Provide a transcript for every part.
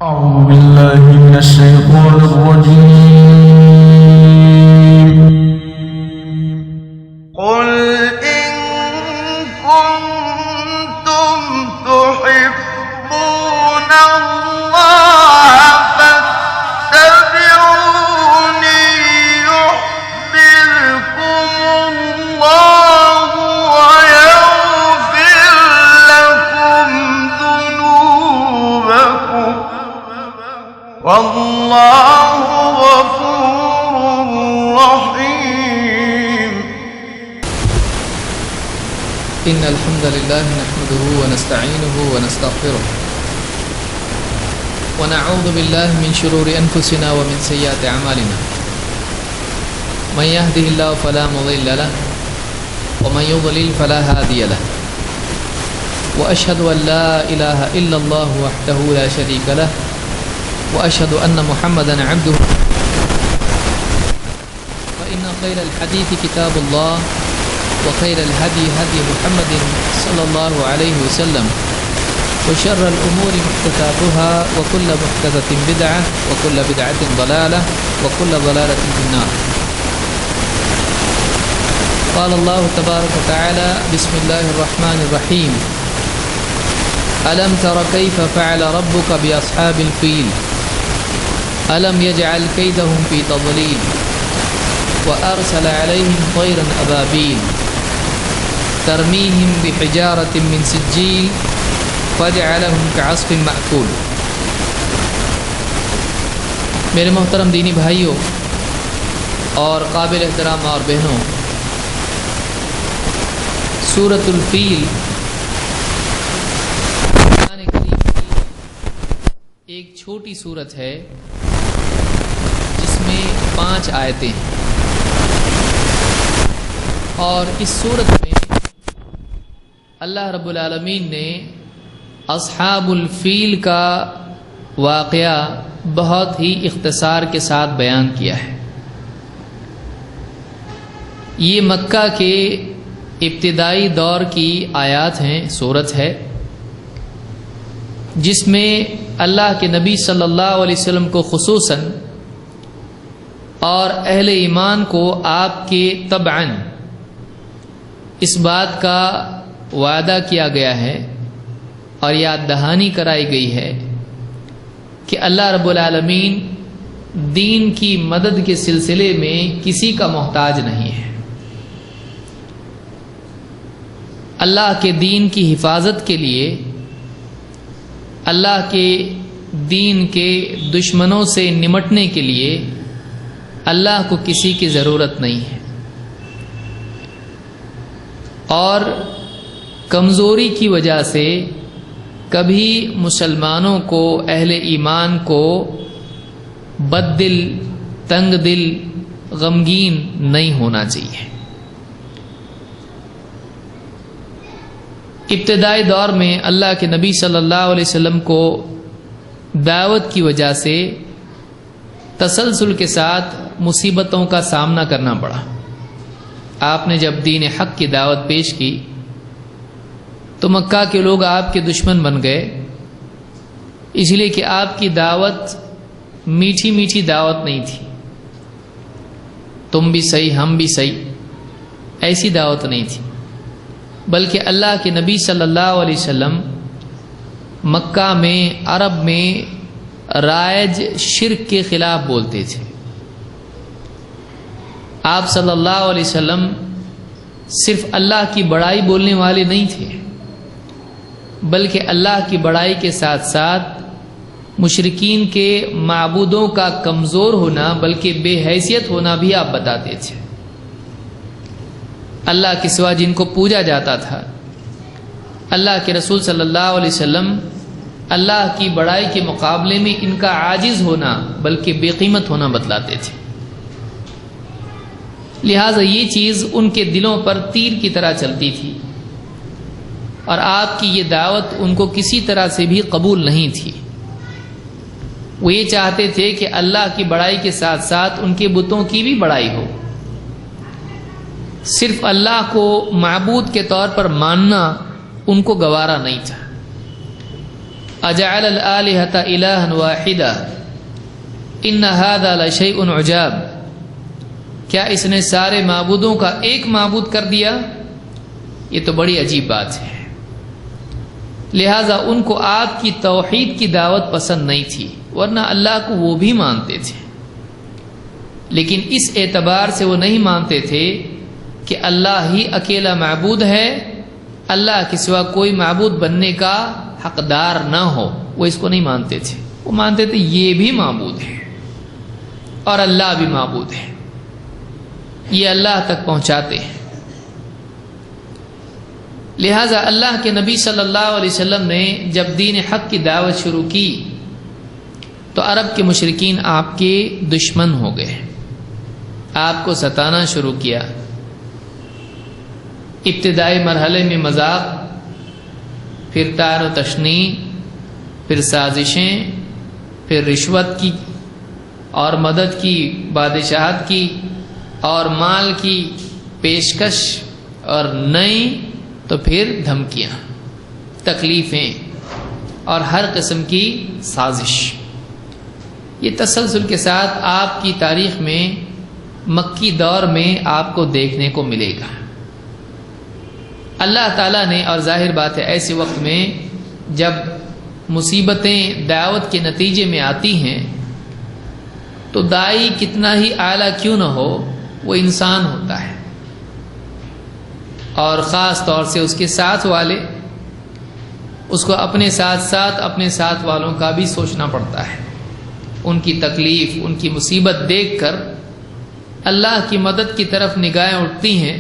أعوذ بالله من الشيطان الرجيم. قل إن كنتم تحبون الله فاتبعوني يحببكم الله ويغفر لكم ذنوبكم والله غفور رحيم. إن الحمد لله نحمده ونستعينه ونستغفره ونعوذ بالله من شرور أنفسنا ومن سيئات أعمالنا. من يهده الله فلا مضل له ومن يضلل فلا هادي له. وأشهد أن لا إله إلا الله وحده لا شريك له وأشهد أن محمدا عبده. فإن خير الحديث كتاب الله وخير الهدي هدي محمد صلى الله عليه وسلم وشر الأمور محدثاتها وكل محدثة بدعة وكل بدعة ضلالة وكل ضلالة في النار. قال الله تبارك وتعالى بسم الله الرحمن الرحيم. ألم تر كيف فعل ربك بأصحاب الفيل ألم يجعل كيدهم في تضليل وأرسل عليهم طيرا أبابيل ترميهم بحجارة من سجيل فجعلهم كعصف مأكول. میرے محترم دینی بھائیوں اور قابل احترام اور بہنوں، سورۃ الفیل قرآن کریم کی ایک چھوٹی سورت ہے جس میں 5 آیتیں ہیں، اور اس سورت میں اللہ رب العالمین نے اصحاب الفیل کا واقعہ بہت ہی اختصار کے ساتھ بیان کیا ہے۔ یہ مکہ کے ابتدائی دور کی آیات ہیں، سورت ہے جس میں اللہ کے نبی صلی اللہ علیہ وسلم کو خصوصاً اور اہل ایمان کو آپ کے تبعاً اس بات کا وعدہ کیا گیا ہے اور یاد دہانی کرائی گئی ہے کہ اللہ رب العالمین دین کی مدد کے سلسلے میں کسی کا محتاج نہیں ہے۔ اللہ کے دین کی حفاظت کے لیے، اللہ کے دین کے دشمنوں سے نمٹنے کے لیے اللہ کو کسی کی ضرورت نہیں ہے، اور کمزوری کی وجہ سے کبھی مسلمانوں کو، اہل ایمان کو بد دل، تنگ دل، غمگین نہیں ہونا چاہیے۔ ابتدائی دور میں اللہ کے نبی صلی اللہ علیہ وسلم کو دعوت کی وجہ سے تسلسل کے ساتھ مصیبتوں کا سامنا کرنا پڑا۔ آپ نے جب دین حق کی دعوت پیش کی تو مکہ کے لوگ آپ کے دشمن بن گئے، اس لیے کہ آپ کی دعوت میٹھی میٹھی دعوت نہیں تھی، تم بھی صحیح ہم بھی صحیح، ایسی دعوت نہیں تھی، بلکہ اللہ کے نبی صلی اللہ علیہ وسلم مکہ میں، عرب میں رائج شرک کے خلاف بولتے تھے۔ آپ صلی اللہ علیہ وسلم صرف اللہ کی بڑائی بولنے والے نہیں تھے، بلکہ اللہ کی بڑائی کے ساتھ ساتھ مشرکین کے معبودوں کا کمزور ہونا بلکہ بے حیثیت ہونا بھی آپ بتاتے تھے۔ اللہ کے سوا جن کو پوجا جاتا تھا، اللہ کے رسول صلی اللہ علیہ وسلم اللہ کی بڑائی کے مقابلے میں ان کا عاجز ہونا بلکہ بے قیمت ہونا بتلاتے تھے۔ لہٰذا یہ چیز ان کے دلوں پر تیر کی طرح چلتی تھی، اور آپ کی یہ دعوت ان کو کسی طرح سے بھی قبول نہیں تھی۔ وہ یہ چاہتے تھے کہ اللہ کی بڑائی کے ساتھ ساتھ ان کے بتوں کی بھی بڑائی ہو، صرف اللہ کو معبود کے طور پر ماننا ان کو گوارا نہیں تھا۔ اجعل الآلہۃ الہا واحدا ان ھذا لشیء عجاب، کیا اس نے سارے معبودوں کا ایک معبود کر دیا؟ یہ تو بڑی عجیب بات ہے۔ لہذا ان کو آپ کی توحید کی دعوت پسند نہیں تھی، ورنہ اللہ کو وہ بھی مانتے تھے، لیکن اس اعتبار سے وہ نہیں مانتے تھے کہ اللہ ہی اکیلا معبود ہے، اللہ کے سوا کوئی معبود بننے کا حقدار نہ ہو، وہ اس کو نہیں مانتے تھے۔ وہ مانتے تھے یہ بھی معبود ہے اور اللہ بھی معبود ہے، یہ اللہ تک پہنچاتے ہیں۔ لہذا اللہ کے نبی صلی اللہ علیہ وسلم نے جب دین حق کی دعوت شروع کی تو عرب کے مشرکین آپ کے دشمن ہو گئے، آپ کو ستانا شروع کیا۔ ابتدائی مرحلے میں مذاق، پھر طعن و تشنیع، پھر سازشیں، پھر رشوت کی اور مدد کی، بادشاہت کی اور مال کی پیشکش، اور نئی تو پھر دھمکیاں، تکلیفیں اور ہر قسم کی سازش۔ یہ تسلسل کے ساتھ آپ کی تاریخ میں مکی دور میں آپ کو دیکھنے کو ملے گا۔ اللہ تعالیٰ نے، اور ظاہر بات ہے ایسے وقت میں جب مصیبتیں دعوت کے نتیجے میں آتی ہیں تو داعی کتنا ہی اعلیٰ کیوں نہ ہو، وہ انسان ہوتا ہے، اور خاص طور سے اس کے ساتھ والے، اس کو اپنے ساتھ ساتھ اپنے ساتھ والوں کا بھی سوچنا پڑتا ہے۔ ان کی تکلیف، ان کی مصیبت دیکھ کر اللہ کی مدد کی طرف نگاہیں اٹھتی ہیں،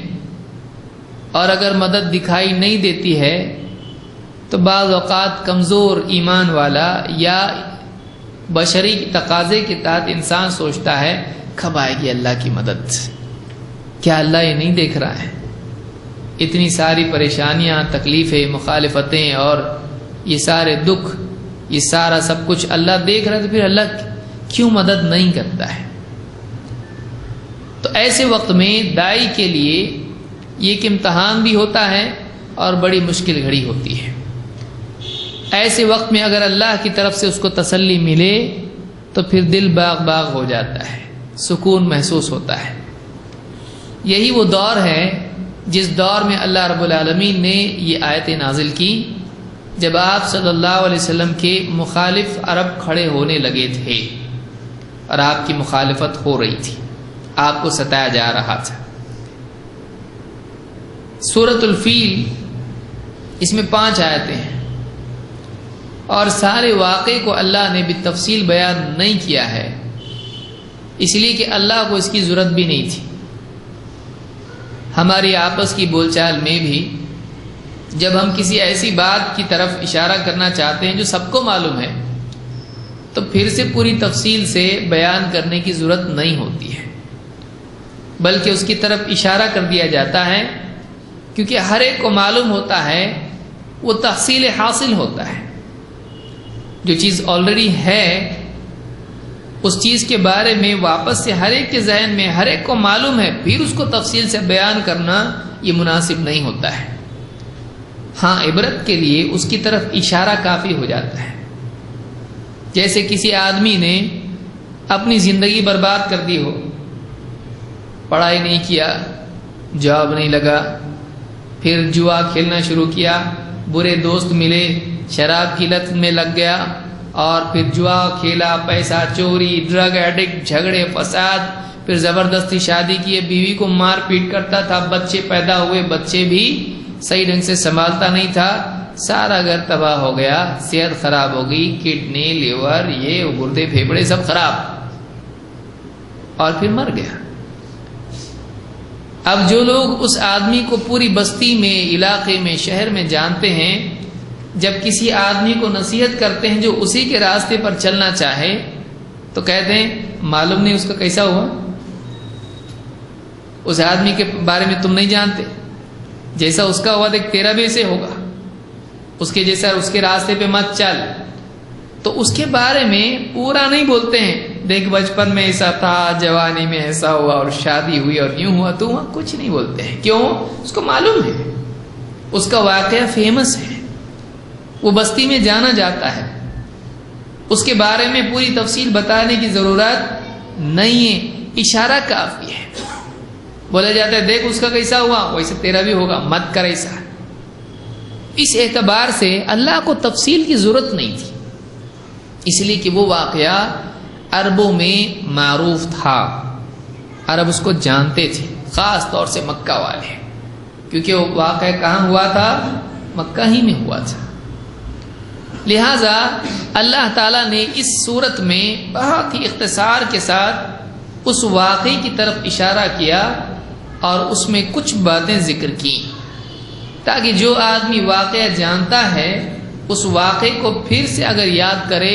اور اگر مدد دکھائی نہیں دیتی ہے تو بعض اوقات کمزور ایمان والا یا بشری تقاضے کے تحت انسان سوچتا ہے کب آئے گی اللہ کی مدد، کیا اللہ یہ نہیں دیکھ رہا ہے؟ اتنی ساری پریشانیاں، تکلیفیں، مخالفتیں اور یہ سارے دکھ، یہ سارا سب کچھ اللہ دیکھ رہا ہے، تو پھر اللہ کیوں مدد نہیں کرتا ہے؟ تو ایسے وقت میں داعی کے لیے یہ ایک امتحان بھی ہوتا ہے اور بڑی مشکل گھڑی ہوتی ہے۔ ایسے وقت میں اگر اللہ کی طرف سے اس کو تسلی ملے تو پھر دل باغ باغ ہو جاتا ہے، سکون محسوس ہوتا ہے۔ یہی وہ دور ہے جس دور میں اللہ رب العالمین نے یہ آیتیں نازل کی جب آپ صلی اللہ علیہ وسلم کے مخالف عرب کھڑے ہونے لگے تھے اور آپ کی مخالفت ہو رہی تھی، آپ کو ستایا جا رہا تھا۔ سورۃ الفیل، اس میں 5 آیتیں ہیں، اور سارے واقعے کو اللہ نے بالتفصیل بیان نہیں کیا ہے، اس لیے کہ اللہ کو اس کی ضرورت بھی نہیں تھی۔ ہماری آپس کی بول چال میں بھی جب ہم کسی ایسی بات کی طرف اشارہ کرنا چاہتے ہیں جو سب کو معلوم ہے تو پھر سے پوری تفصیل سے بیان کرنے کی ضرورت نہیں ہوتی ہے، بلکہ اس کی طرف اشارہ کر دیا جاتا ہے، کیونکہ ہر ایک کو معلوم ہوتا ہے، وہ تحصیل حاصل ہوتا ہے۔ جو چیز آلریڈی ہے اس چیز کے بارے میں واپس سے ہر ایک کے ذہن میں ہر ایک کو معلوم ہے، پھر اس کو تفصیل سے بیان کرنا یہ مناسب نہیں ہوتا ہے۔ ہاں، عبرت کے لیے اس کی طرف اشارہ کافی ہو جاتا ہے۔ جیسے کسی آدمی نے اپنی زندگی برباد کر دی ہو، پڑھائی نہیں کیا، جاب نہیں لگا، پھر جوا کھیلنا شروع کیا، برے دوست ملے، شراب کی لت میں لگ گیا، اور پھر جوا کھیلا، پیسہ چوری، ڈرگ ایڈکٹ، جھگڑے فساد، پھر زبردستی شادی کی، بیوی کو مار پیٹ کرتا تھا، بچے پیدا ہوئے، بچے بھی صحیح ڈھنگ سے سنبھالتا نہیں تھا، سارا گھر تباہ ہو گیا، صحت خراب ہو گئی، کڈنی، لیور، یہ گردے پھیپڑے سب خراب، اور پھر مر گیا۔ اب جو لوگ اس آدمی کو پوری بستی میں، علاقے میں، شہر میں جانتے ہیں، جب کسی آدمی کو نصیحت کرتے ہیں جو اسی کے راستے پر چلنا چاہے تو کہتے ہیں معلوم نہیں اس کا کیسا ہوا، اس آدمی کے بارے میں تم نہیں جانتے، جیسا اس کا ہوا دیکھ تیرا بھی ایسے ہوگا، اس کے جیسا اس کے راستے پہ مت چل۔ تو اس کے بارے میں پورا نہیں بولتے ہیں، دیکھ بچپن میں ایسا تھا، جوانی میں ایسا ہوا، اور شادی ہوئی اور یوں ہوا تو ہوا، کچھ نہیں بولتے ہیں۔ کیوں؟ اس کو معلوم ہے، اس کا واقعہ فیمس ہے، وہ بستی میں جانا جاتا ہے، اس کے بارے میں پوری تفصیل بتانے کی ضرورت نہیں ہے، اشارہ کافی ہے۔ بولا جاتا ہے دیکھ اس کا کیسا ہوا ویسے تیرا بھی ہوگا، مت کر ایسا۔ اس اعتبار سے اللہ کو تفصیل کی ضرورت نہیں تھی، اس لیے کہ وہ واقعہ عربوں میں معروف تھا، عرب اس کو جانتے تھے، خاص طور سے مکہ والے، کیونکہ وہ واقعہ کہاں ہوا تھا؟ مکہ ہی میں ہوا تھا۔ لہذا اللہ تعالیٰ نے اس صورت میں بہت ہی اختصار کے ساتھ اس واقعے کی طرف اشارہ کیا اور اس میں کچھ باتیں ذکر کی، تاکہ جو آدمی واقعہ جانتا ہے اس واقعے کو پھر سے اگر یاد کرے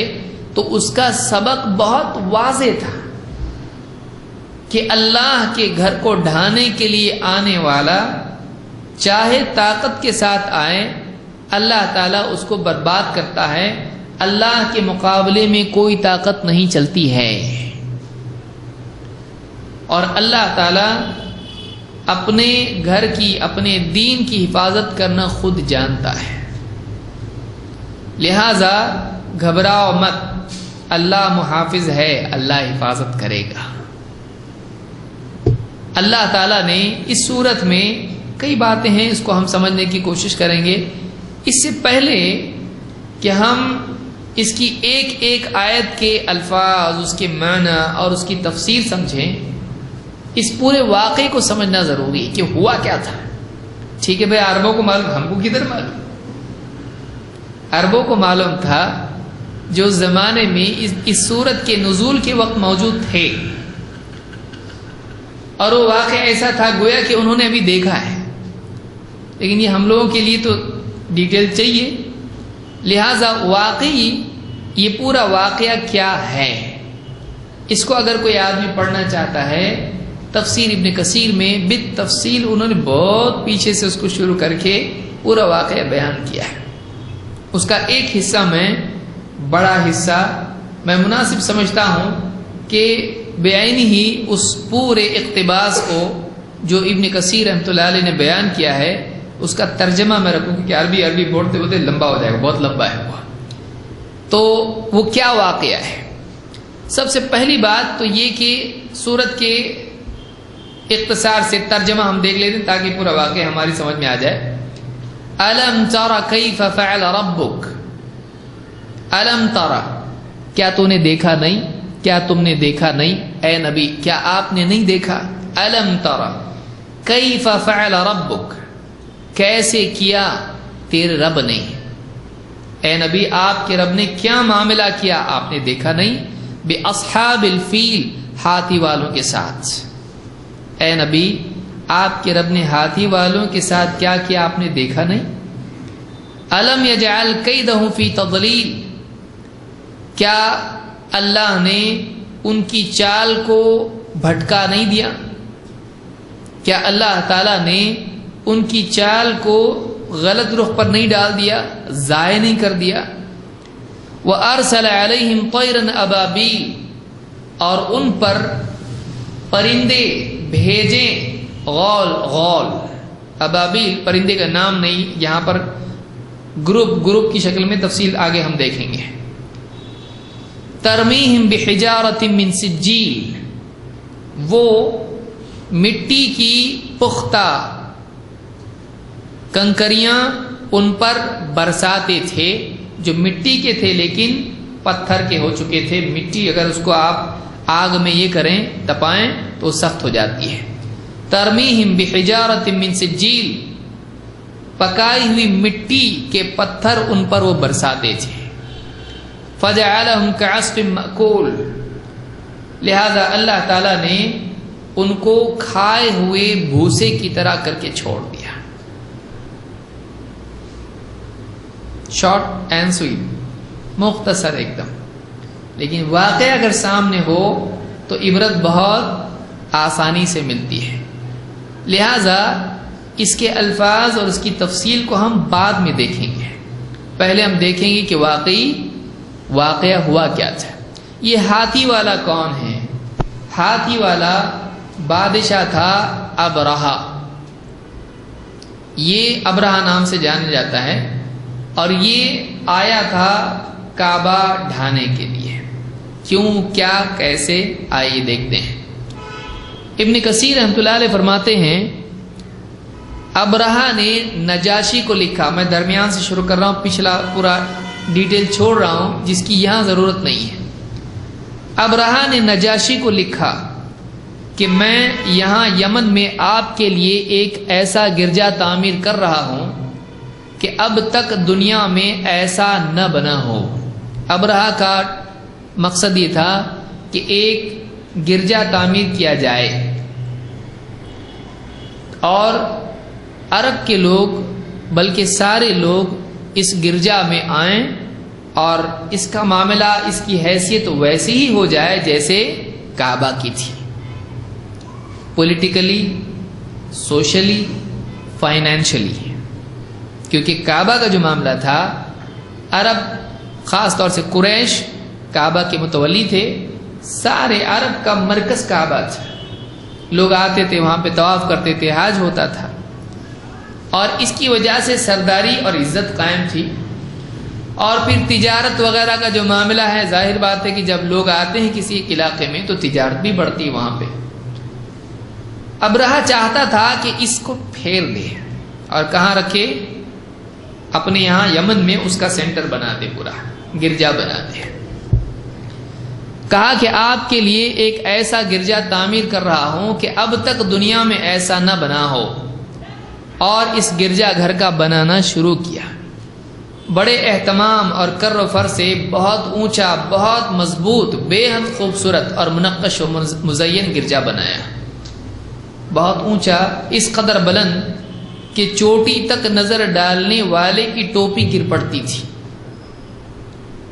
تو اس کا سبق بہت واضح تھا کہ اللہ کے گھر کو ڈھانے کے لیے آنے والا چاہے طاقت کے ساتھ آئے، اللہ تعالیٰ اس کو برباد کرتا ہے، اللہ کے مقابلے میں کوئی طاقت نہیں چلتی ہے، اور اللہ تعالیٰ اپنے گھر کی، اپنے دین کی حفاظت کرنا خود جانتا ہے۔ لہذا گھبراؤ مت، اللہ محافظ ہے، اللہ حفاظت کرے گا۔ اللہ تعالیٰ نے اس صورت میں کئی باتیں ہیں، اس کو ہم سمجھنے کی کوشش کریں گے۔ اس سے پہلے کہ ہم اس کی ایک ایک آیت کے الفاظ، اس کے معنی اور اس کی تفسیر سمجھیں، اس پورے واقعے کو سمجھنا ضروری ہے کہ ہوا کیا تھا۔ ٹھیک ہے بھائی، عربوں کو معلوم، ہم کو کدھر معلوم؟ عربوں کو معلوم تھا جو زمانے میں اس سورت کے نزول کے وقت موجود تھے، اور وہ واقعہ ایسا تھا گویا کہ انہوں نے ابھی دیکھا ہے، لیکن یہ ہم لوگوں کے لیے تو ڈیٹیل چاہیے۔ لہذا واقعی یہ پورا واقعہ کیا ہے، اس کو اگر کوئی آدمی پڑھنا چاہتا ہے، تفسیر ابن کثیر میں بالتفصیل انہوں نے بہت پیچھے سے اس کو شروع کر کے پورا واقعہ بیان کیا ہے۔ اس کا ایک حصہ میں، بڑا حصہ میں مناسب سمجھتا ہوں کہ بیان ہی اس پورے اقتباس کو جو ابن کثیر رحمۃ اللہ علیہ نے بیان کیا ہے اس کا ترجمہ میں رکھوں، کیونکہ عربی بولتے بولتے لمبا ہو جائے گا، بہت لمبا ہے وہ۔ تو وہ کیا واقعہ ہے؟ سب سے پہلی بات تو یہ کہ سورت کے اختصار سے ترجمہ ہم دیکھ لیتے ہیں تاکہ پورا واقعہ ہماری سمجھ میں آ جائے۔ الم تر کیف فعل ربک، الم تر، کیا تو نے دیکھا نہیں، کیا تم نے دیکھا نہیں اے نبی، کیا آپ نے نہیں دیکھا؟ الم تر کیف فعل ربک، کیسے کیا تیرے رب نے، اے نبی آپ کے رب نے کیا معاملہ کیا، آپ نے دیکھا نہیں؟ باصحاب الفیل، ہاتھی والوں کے ساتھ، اے نبی آپ کے رب نے ہاتھی والوں کے ساتھ کیا کیا آپ نے دیکھا نہیں؟ الم یجعل کیدہم فی تضلیل، کیا اللہ نے ان کی چال کو بھٹکا نہیں دیا؟ کیا اللہ تعالیٰ نے ان کی چال کو غلط رخ پر نہیں ڈال دیا، ضائع نہیں کر دیا؟ وَأَرْسَلَ عَلَيْهِمْ طَيْرًا أَبَابِيلَ، اور ان پر پرندے بھیجیں، غول غول، ابابیل پرندے کا نام نہیں، یہاں پر گروپ کی شکل میں، تفصیل آگے ہم دیکھیں گے۔ ترمیہم بحجارۃ من سجیل، وہ مٹی کی پختہ کنکریاں ان پر برساتے تھے، جو مٹی کے تھے لیکن پتھر کے ہو چکے تھے۔ مٹی اگر اس کو آپ آگ میں یہ کریں، تپائیں تو سخت ہو جاتی ہے۔ ترمیہم بحجارۃ من سجیل، پکائی ہوئی مٹی کے پتھر ان پر وہ برساتے تھے۔ فجعلہم کعصف مأکول، لہذا اللہ تعالیٰ نے ان کو کھائے ہوئے بھوسے کی طرح کر کے چھوڑ دیا۔ شارٹ اینڈ سویٹ، مختصر ایک دم، لیکن واقعہ اگر سامنے ہو تو عبرت بہت آسانی سے ملتی ہے۔ لہذا اس کے الفاظ اور اس کی تفصیل کو ہم بعد میں دیکھیں گے، پہلے ہم دیکھیں گے کہ واقعہ ہوا کیا تھا۔ یہ ہاتھی والا کون ہے؟ ہاتھی والا بادشاہ تھا ابرہہ، یہ ابرہہ نام سے جانا جاتا ہے، اور یہ آیا تھا کعبہ ڈھانے کے لیے. کیوں، کیا، کیسے، آئیے دیکھتے ہیں. ابن کثیر رحمۃ اللہ علیہ فرماتے ہیں ابرہہ نے نجاشی کو لکھا. میں درمیان سے شروع کر رہا ہوں، پچھلا پورا ڈیٹیل چھوڑ رہا ہوں جس کی یہاں ضرورت نہیں ہے. ابرہہ نے نجاشی کو لکھا کہ میں یہاں یمن میں آپ کے لیے ایک ایسا گرجا تعمیر کر رہا ہوں کہ اب تک دنیا میں ایسا نہ بنا ہو. ابرہہ کا مقصد یہ تھا کہ ایک گرجا تعمیر کیا جائے اور عرب کے لوگ بلکہ سارے لوگ اس گرجا میں آئیں اور اس کا معاملہ، اس کی حیثیت ویسی ہی ہو جائے جیسے کعبہ کی تھی، پولیٹیکلی، سوشلی، فائنینشلی. کیونکہ کعبہ کا جو معاملہ تھا، عرب خاص طور سے قریش کعبہ کے متولی تھے. سارے عرب کا مرکز کعبہ تھا. لوگ آتے تھے وہاں پہ طواف کرتے تھے، حج ہوتا تھا، اور اس کی وجہ سے سرداری اور عزت قائم تھی. اور پھر تجارت وغیرہ کا جو معاملہ ہے، ظاہر بات ہے کہ جب لوگ آتے ہیں کسی علاقے میں تو تجارت بھی بڑھتی وہاں پہ. ابرہہ چاہتا تھا کہ اس کو پھیر دے اور کہاں رکھے، اپنے یہاں یمن میں اس کا سینٹر بنا دے، پورا گرجا بنا دے. کہا کہ آپ کے لیے ایک ایسا گرجا تعمیر کر رہا ہوں کہ اب تک دنیا میں ایسا نہ بنا ہو. اور اس گرجا گھر کا بنانا شروع کیا. بڑے اہتمام اور کر و فر سے بہت اونچا، بہت مضبوط، بے حد خوبصورت اور منقش و مزین گرجا بنایا. بہت اونچا، اس قدر بلند کہ چوٹی تک نظر ڈالنے والے کی ٹوپی گر پڑتی تھی.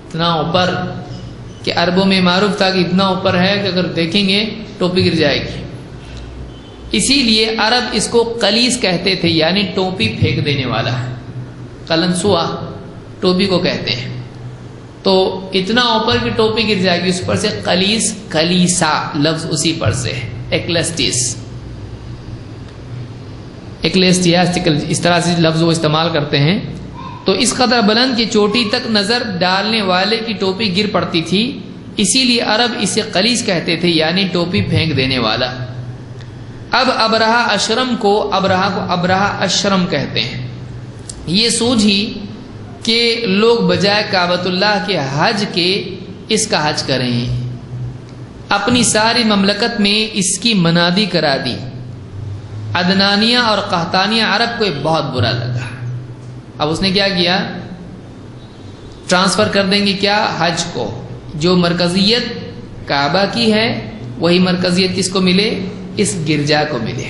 اتنا اوپر کہ عربوں میں معروف تھا کہ اتنا اوپر ہے کہ اگر دیکھیں گے ٹوپی گر جائے گی. اسی لیے عرب اس کو قلیس کہتے تھے، یعنی ٹوپی پھینک دینے والا. قلنسوا ٹوپی کو کہتے ہیں. تو اتنا اوپر کی ٹوپی گر جائے گی، اس پر سے قلیس، کلیسا لفظ اسی پر سے ہے. ایکلیسٹیاسٹیکل اس طرح سے لفظ وہ استعمال کرتے ہیں. تو اس قدر بلند کہ چوٹی تک نظر ڈالنے والے کی ٹوپی گر پڑتی تھی. اسی لیے عرب اسے قلیس کہتے تھے، یعنی ٹوپی پھینک دینے والا. اب ابرہہ کو ابرہہ اشرم کہتے ہیں. یہ سوجھی کہ لوگ بجائے کعبۃ اللہ کے حج کے اس کا حج کریں. اپنی ساری مملکت میں اس کی منادی کرا دی. عدنانیہ اور قحطانیہ عرب کو بہت برا لگا. اب اس نے کیا کیا، ٹرانسفر کر دیں گے کیا، حج کو. جو مرکزیت کعبہ کی ہے وہی مرکزیت کس کو ملے، اس گرجا کو ملے.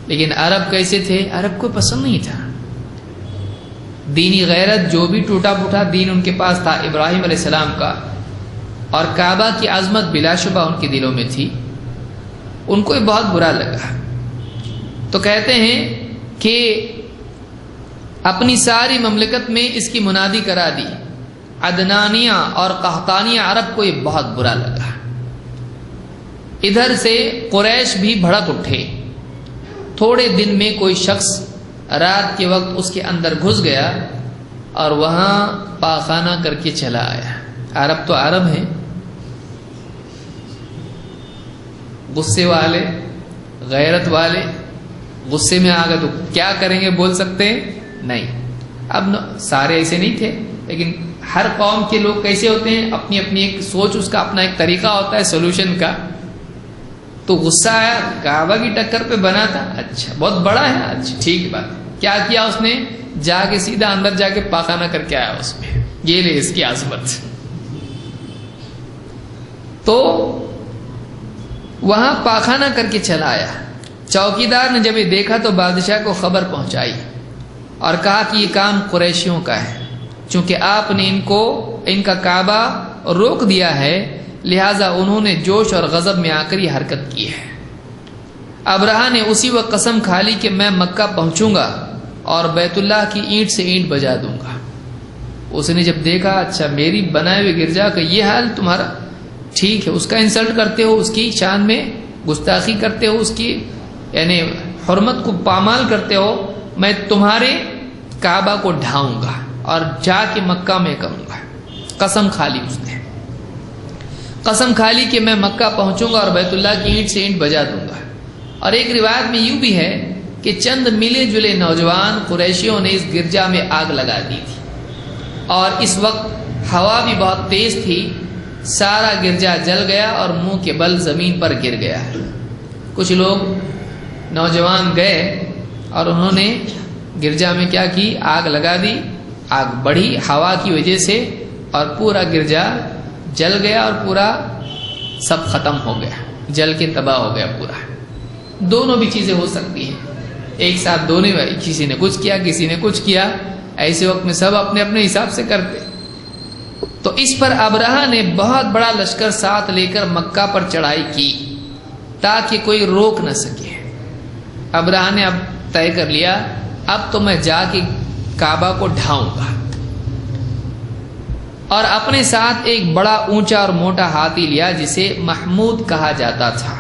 لیکن عرب کیسے تھے، عرب کو پسند نہیں تھا. دینی غیرت، جو بھی ٹوٹا پھوٹا دین ان کے پاس تھا ابراہیم علیہ السلام کا، اور کعبہ کی عظمت بلا شبہ ان کے دلوں میں تھی. ان کو یہ بہت برا لگا. تو کہتے ہیں کہ اپنی ساری مملکت میں اس کی منادی کرا دی. عدنانیہ اور قحطانیہ عرب کو یہ بہت برا لگا. ادھر سے قریش بھی بھڑک اٹھے. تھوڑے دن میں کوئی شخص رات کے وقت اس کے اندر گھس گیا اور وہاں پاخانہ کر کے چلا آیا. عرب تو عرب ہیں، غصے والے، غیرت والے. غصے میں آ گئے تو کیا کریں گے، بول سکتے نہیں. اب سارے ایسے نہیں تھے، لیکن ہر قوم کے لوگ کیسے ہوتے ہیں، اپنی اپنی ایک سوچ، اس کا اپنا ایک طریقہ ہوتا ہے سولوشن کا. تو غصہ آیا، کعبہ کی ٹکر پہ بنا تھا، اچھا بہت بڑا ہے، اچھا ٹھیک بات. کیا کیا اس نے، جا کے سیدھا اندر جا کے پاخانہ کر کے آیا اس میں. یہ لے اس کی عظمت. تو وہاں پاخانہ کر کے چلا آیا. چوکیدار نے جب یہ دیکھا تو بادشاہ کو خبر پہنچائی اور کہا کہ یہ کام قریشیوں کا ہے. چونکہ آپ نے ان کا کعبہ روک دیا ہے، لہٰذا انہوں نے جوش اور غضب میں آ کر یہ حرکت کی ہے. ابرہہ نے اسی وقت قسم کھا لی کہ میں مکہ پہنچوں گا اور بیت اللہ کی اینٹ سے اینٹ بجا دوں گا. اس نے جب دیکھا، اچھا میری بنائے ہوئے گرجا کا یہ حال تمہارا، ٹھیک ہے، اس کا انسلٹ کرتے ہو، اس کی شان میں گستاخی کرتے ہو، اس کی یعنی حرمت کو پامال کرتے ہو، میں تمہارے کعبہ کو ڈھاؤں گا. اور جا کے مکہ میں کروں گا. قسم کھا لی اس نے، قسم کھا لی کہ میں مکہ پہنچوں گا اور بیت اللہ کی اینٹ سے اینٹ بجا دوں گا. اور ایک روایت میں یوں بھی ہے کہ چند ملے جلے نوجوان قریشیوں نے اس گرجا میں آگ لگا دی تھی، اور اس وقت ہوا بھی بہت تیز تھی. سارا گرجا جل گیا اور منہ کے بل زمین پر گر گیا. کچھ لوگ نوجوان گئے اور انہوں نے گرجا میں کیا کی، آگ لگا دی. آگ بڑھی ہوا کی وجہ سے اور پورا گرجا جل گیا اور پورا سب ختم ہو گیا، جل کے تباہ ہو گیا پورا. دونوں بھی چیزیں ہو سکتی ہیں، ایک ساتھ دونوں، کسی نے کچھ کیا کسی نے کچھ کیا. ایسے وقت میں سب اپنے اپنے حساب سے کرتے. تو اس پر ابرہہ نے بہت بڑا لشکر ساتھ لے کر مکہ پر چڑھائی کی تاکہ کوئی روک نہ سکے. ابرہہ نے اب طے کر لیا اب تو میں جا کے کعبہ کو ڈھاؤں گا، اور اپنے ساتھ ایک بڑا اونچا اور موٹا ہاتھی لیا جسے محمود کہا جاتا تھا.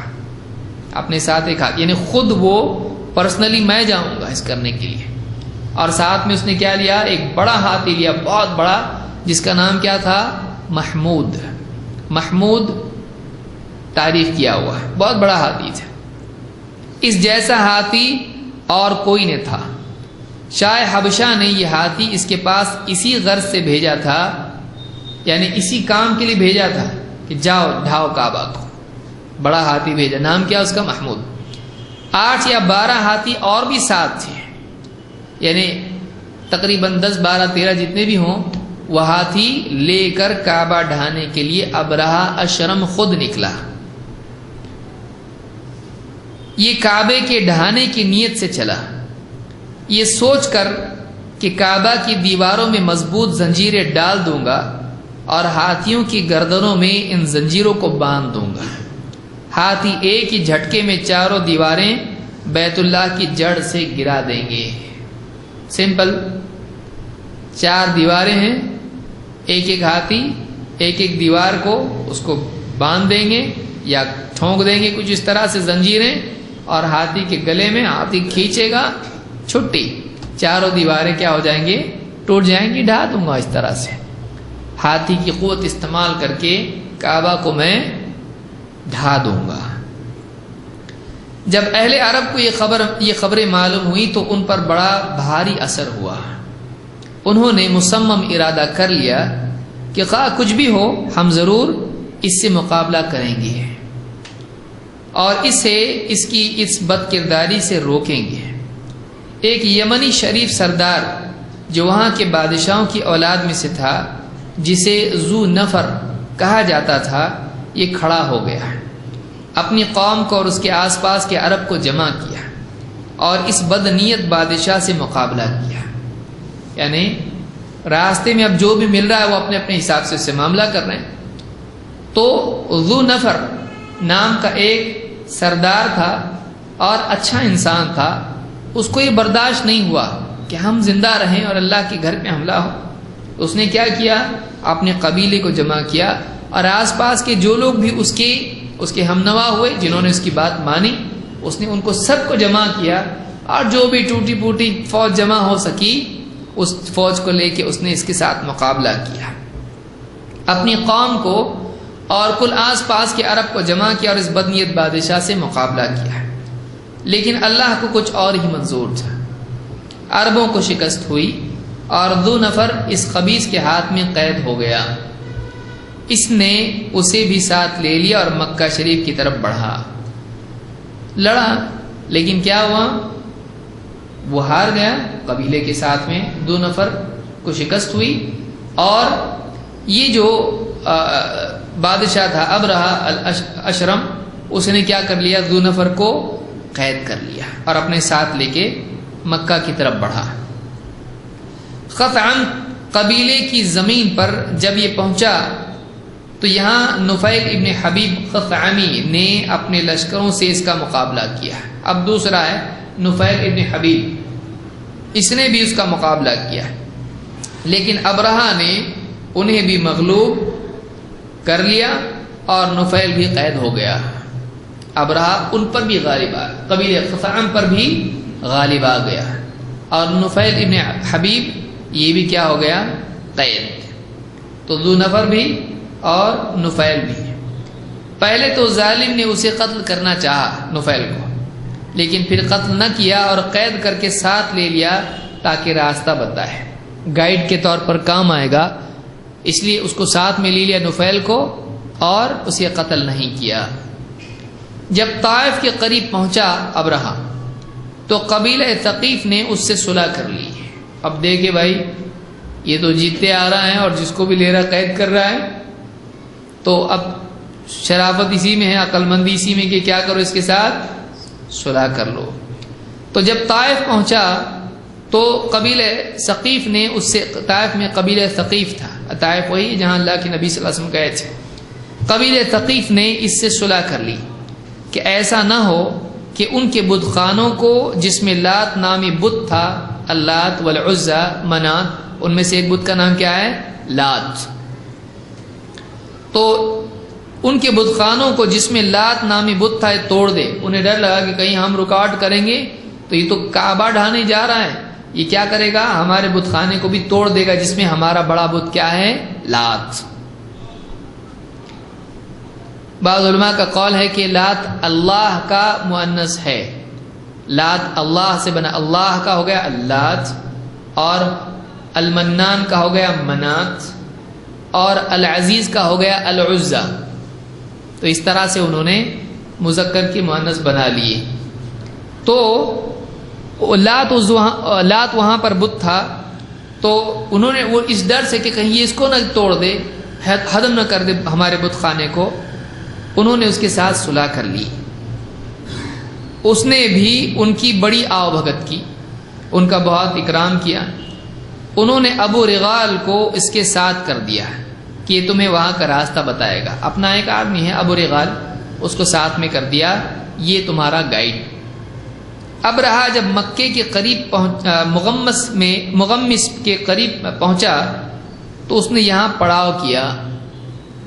اپنے ساتھ ایک ہاتھی، یعنی خود وہ پرسنلی میں جاؤں گا اس کرنے کے لیے. اور ساتھ میں اس نے کیا لیا، ایک بڑا ہاتھی لیا، بہت بڑا، جس کا نام کیا تھا، محمود. محمود تعریف کیا ہوا ہے، بہت بڑا ہاتھی تھا. اس جیسا ہاتھی اور کوئی نہ تھا. شاہ حبشہ نے یہ ہاتھی اس کے پاس اسی غرض سے بھیجا تھا، یعنی اسی کام کے لیے بھیجا تھا کہ جاؤ ڈھاؤ کعبہ کو. بڑا ہاتھی بھیجا، نام کیا اس کا، محمود. 8 یا 12 ہاتھی اور بھی ساتھ تھے، یعنی تقریباً 10 12 13 جتنے بھی ہوں، وہ ہاتھی لے کر کعبہ ڈھانے کے لیے ابرہہ اشرم خود نکلا. یہ کعبے کے ڈھانے کی نیت سے چلا، یہ سوچ کر کہ کعبہ کی دیواروں میں مضبوط زنجیریں ڈال دوں گا اور ہاتھیوں کی گردنوں میں ان زنجیروں کو باندھ دوں گا. ہاتھی ایک ہی جھٹکے میں چاروں دیواریں بیت اللہ کی جڑ سے گرا دیں گے. سمپل، 4 دیواریں ہیں، ایک ایک ہاتھی ایک ایک دیوار کو اس کو باندھ دیں گے یا ٹھونک دیں گے کچھ اس طرح سے زنجیریں، اور ہاتھی کے گلے میں ہاتھی کھینچے گا، چھٹی، چاروں دیواریں کیا ہو جائیں گے، ٹوٹ جائیں گی. ڈھا دوں گا اس طرح سے، ہاتھی کی قوت استعمال کر کے کعبہ کو میں ڈھا دوں گا. جب اہل عرب کو یہ خبریں معلوم ہوئی تو ان پر بڑا بھاری اثر ہوا. انہوں نے مصمم ارادہ کر لیا کہ خواہ کچھ بھی ہو ہم ضرور اس سے مقابلہ کریں گے اور اسے اس کی اس بد کرداری سے روکیں گے. ایک یمنی شریف سردار جو وہاں کے بادشاہوں کی اولاد میں سے تھا، جسے ذو نفر کہا جاتا تھا، یہ کھڑا ہو گیا، اپنی قوم کو اور اس کے آس پاس کے عرب کو جمع کیا اور اس بدنیت بادشاہ سے مقابلہ کیا. یعنی راستے میں اب جو بھی مل رہا ہے وہ اپنے اپنے حساب سے اس سے معاملہ کر رہے ہیں. تو ذو نفر نام کا ایک سردار تھا اور اچھا انسان تھا. اس کو یہ برداشت نہیں ہوا کہ ہم زندہ رہیں اور اللہ کے گھر پہ حملہ ہو. اس نے کیا کیا، اپنے قبیلے کو جمع کیا اور آس پاس کے جو لوگ بھی اس کے ہمنوا ہوئے، جنہوں نے اس کی بات مانی، اس نے ان کو سب کو جمع کیا اور جو بھی ٹوٹی پوٹی فوج جمع ہو سکی اس فوج کو لے کے اس نے اس کے ساتھ مقابلہ کیا. اپنی قوم کو اور کل آس پاس کے عرب کو جمع کیا اور اس بدنیت بادشاہ سے مقابلہ کیا. لیکن اللہ کو کچھ اور ہی منظور تھا. عربوں کو شکست ہوئی اور ذو نفر اس خبیث کے ہاتھ میں قید ہو گیا. اس نے اسے بھی ساتھ لے لیا اور مکہ شریف کی طرف بڑھا. لڑا لیکن کیا ہوا، وہ ہار گیا. قبیلے کے ساتھ میں ذو نفر کو شکست ہوئی اور یہ جو بادشاہ تھا ابرہہ اشرم، اس نے کیا کر لیا، ذو نفر کو قید کر لیا اور اپنے ساتھ لے کے مکہ کی طرف بڑھا. خثعم قبیلے کی زمین پر جب یہ پہنچا تو یہاں نفیل ابن حبیب خثعمی نے اپنے لشکروں سے اس کا مقابلہ کیا. اب دوسرا ہے نفیل ابن حبیب، اس نے بھی اس کا مقابلہ کیا، لیکن ابرہہ نے انہیں بھی مغلوب کر لیا اور نفیل بھی قید ہو گیا. ابرہہ ان پر بھی غالب آ، قبیلے خثعم پر بھی غالب آ گیا اور نفیل ابن حبیب یہ بھی کیا ہو گیا؟ قید. تو ذو نفر بھی اور نفیل بھی. پہلے تو ظالم نے اسے قتل کرنا چاہا نفیل کو، لیکن پھر قتل نہ کیا اور قید کر کے ساتھ لے لیا تاکہ راستہ بتائے، گائیڈ کے طور پر کام آئے گا، اس لیے اس کو ساتھ میں لے لیا نفیل کو اور اسے قتل نہیں کیا. جب طائف کے قریب پہنچا ابرہہ تو قبیلہ ثقیف نے اس سے صلح کر لی. اب دیکھے بھائی یہ تو جیتتے آ رہا ہے اور جس کو بھی لے رہا قید کر رہا ہے، تو اب شرافت اسی میں ہے، عقل مندی اسی میں کہ کیا کرو اس کے ساتھ صلح کر لو. تو جب طائف پہنچا تو قبیلہ ثقیف نے اس سے، طائف میں قبیلہ ثقیف تھا، طائف وہی جہاں اللہ کے نبی صلی اللہ علیہ وسلم گئے تھے. قبیلہ ثقیف نے اس سے صلح کر لی کہ ایسا نہ ہو کہ ان کے بت خانوں کو، جس میں لات نامی بت تھا، اللات والعزى منات، ان میں سے ایک بت کا نام کیا ہے؟ لات. تو ان کے بت خانوں کو جس میں لات نامی بت تھا توڑ دے. انہیں ڈر لگا کہ کہیں ہم رکاوٹ کریں گے تو یہ تو کعبہ ڈھانے جا رہا ہے، یہ کیا کرے گا؟ ہمارے بت خانے کو بھی توڑ دے گا جس میں ہمارا بڑا بت کیا ہے؟ لات. بعض علماء کا قول ہے کہ لات اللہ کا مؤنث ہے، لات اللہ سے بنا، اللہ کا ہو گیا اللات، اور المنان کا ہو گیا منات، اور العزیز کا ہو گیا العزى. تو اس طرح سے انہوں نے مذکر کی مؤنث بنا لیے. تو لات وہاں پر بت تھا، تو انہوں نے وہ اس ڈر سے کہ کہیں یہ اس کو نہ توڑ دے، ہدم نہ کر دے ہمارے بت خانے کو، انہوں نے اس کے ساتھ صلح کر لی. اس نے بھی ان کی بڑی آؤ بھگت کی، ان کا بہت اکرام کیا. انہوں نے ابو رغال کو اس کے ساتھ کر دیا کہ یہ تمہیں وہاں کا راستہ بتائے گا. اپنا ایک آدمی ہے ابو رغال، اس کو ساتھ میں کر دیا، یہ تمہارا گائیڈ. ابرہہ جب مکے کے قریب مغمس کے قریب پہنچا تو اس نے یہاں پڑاؤ کیا.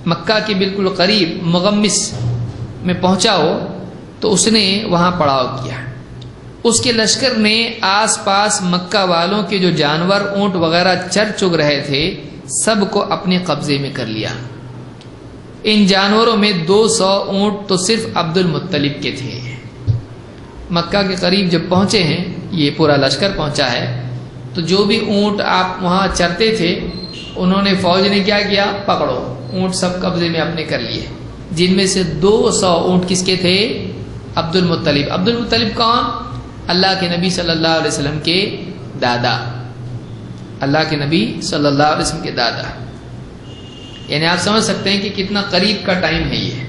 مکہ کے بالکل قریب مغمس میں پہنچا ہو تو اس نے وہاں پڑاؤ کیا. اس کے لشکر نے آس پاس مکہ والوں کے جو جانور اونٹ وغیرہ چر چگ رہے تھے سب کو اپنے قبضے میں کر لیا. ان جانوروں میں 200 اونٹ تو صرف عبد المطلب کے تھے. مکہ کے قریب جب پہنچے ہیں، یہ پورا لشکر پہنچا ہے، تو جو بھی اونٹ آپ وہاں چرتے تھے انہوں نے، فوج نے کیا کیا؟ پکڑو، اونٹ سب قبضے میں اپنے کر لیے. جن میں سے 200 اونٹ کس کے تھے؟ عبد المطلب. عبد المطلب کون؟ اللہ کے نبی صلی اللہ علیہ وسلم کے دادا، اللہ کے نبی صلی اللہ علیہ وسلم کے دادا. یعنی آپ سمجھ سکتے ہیں کہ کتنا قریب کا ٹائم ہے یہ.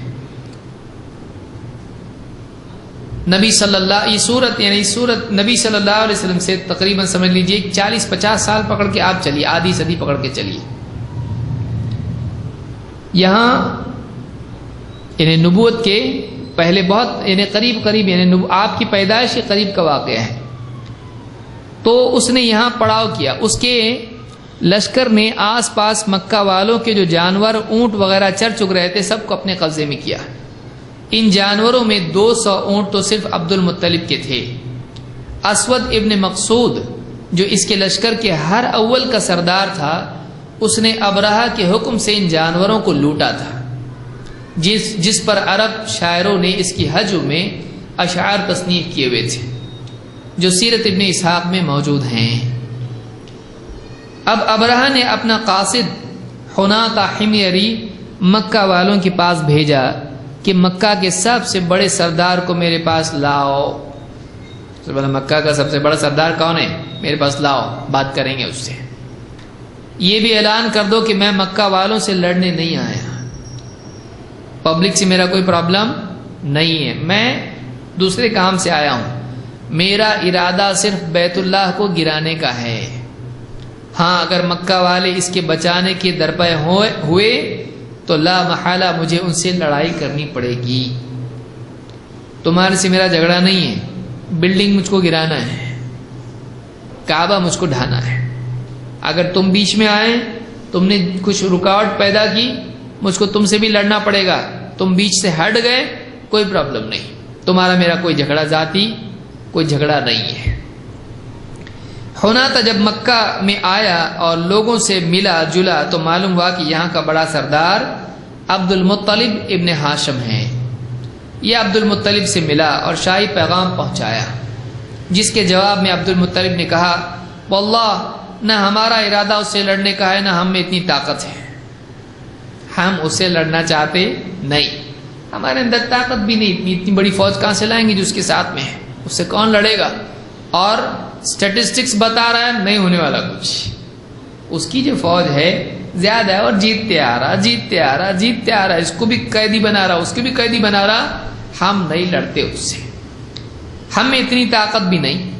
نبی صلی اللہ، یہ صورت یعنی صورت نبی صلی اللہ علیہ وسلم سے تقریباً سمجھ لیجئے 40-50 سال پکڑ کے آپ چلیے، آدھی صدی پکڑ کے چلیے. یہاں یعنی نبوت کے پہلے بہت یعنی قریب یعنی آپ کی پیدائش کے قریب کا واقعہ ہے. تو اس نے یہاں پڑاؤ کیا. اس کے لشکر نے آس پاس مکہ والوں کے جو جانور اونٹ وغیرہ چر چگ رہے تھے سب کو اپنے قبضے میں کیا. ان جانوروں میں 200 اونٹ تو صرف عبد المطلب کے تھے. اسود ابن مقصود جو اس کے لشکر کے ہر اول کا سردار تھا، اس نے ابرہہ کے حکم سے ان جانوروں کو لوٹا تھا، جس پر عرب شاعروں نے اس کی حجو میں اشعار تصنیف کیے ہوئے تھے جو سیرت ابن اسحاق میں موجود ہیں. اب ابرہہ نے اپنا قاصد حناط حميري مکہ والوں کے پاس بھیجا کہ مکہ کے سب سے بڑے سردار کو میرے پاس لاؤ. مکہ کا سب سے بڑا سردار کون ہے؟ میرے پاس لاؤ، بات کریں گے اس سے. یہ بھی اعلان کر دو کہ میں مکہ والوں سے لڑنے نہیں آیا، پبلک سے میرا کوئی پرابلم نہیں ہے، میں دوسرے کام سے آیا ہوں، میرا ارادہ صرف بیت اللہ کو گرانے کا ہے. ہاں اگر مکہ والے اس کے بچانے کے درپے ہوئے تو لا محالہ مجھے ان سے لڑائی کرنی پڑے گی. تمہارے سے میرا جھگڑا نہیں ہے، بلڈنگ مجھ کو گرانا ہے، کعبہ مجھ کو ڈھانا ہے. اگر تم بیچ میں آئے، تم نے کچھ رکاوٹ پیدا کی، مجھ کو تم سے بھی لڑنا پڑے گا. تم بیچ سے ہٹ گئے کوئی پرابلم نہیں، تمہارا میرا کوئی جھگڑا ذاتی کوئی جھگڑا نہیں ہے. حناطہ جب مکہ میں آیا اور لوگوں سے ملا جلا تو معلوم ہوا کہ یہاں کا بڑا سردار عبد المطلب ابن ہاشم ہے۔ یہ عبد المطلب سے ملا اور شاہی پیغام پہنچایا، جس کے جواب میں عبد المطلب نے کہا واللہ نہ ہمارا ارادہ اس سے لڑنے کا ہے، نہ ہم میں اتنی طاقت ہے، ہم اس سے لڑنا چاہتے نہیں، ہمارے اندر طاقت بھی نہیں، اتنی بڑی فوج کہاں سے لائیں گے جو اس کے ساتھ میں ہے، اس سے کون لڑے گا؟ اور سٹیٹسٹکس بتا رہا ہے نہیں ہونے والا کچھ، اس کی جو فوج ہے زیادہ ہے اور جیتتے آ رہا، اس کو بھی قیدی بنا رہا، اس کو بھی قیدی بنا رہا، ہم نہیں لڑتے اس سے، ہم میں اتنی طاقت بھی نہیں۔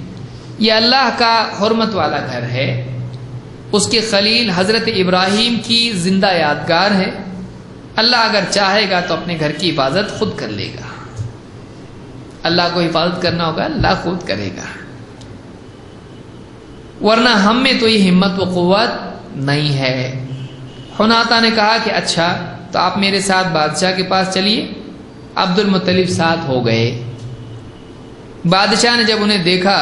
یہ اللہ کا حرمت والا گھر ہے، اس کے خلیل حضرت ابراہیم کی زندہ یادگار ہے، اللہ اگر چاہے گا تو اپنے گھر کی حفاظت خود کر لے گا، اللہ کو حفاظت کرنا ہوگا اللہ خود کرے گا، ورنہ ہم میں تو یہ ہمت و قوت نہیں ہے۔ حناطہ نے کہا کہ اچھا تو آپ میرے ساتھ بادشاہ کے پاس چلیے۔ عبد المطلب ساتھ ہو گئے۔ بادشاہ نے جب انہیں دیکھا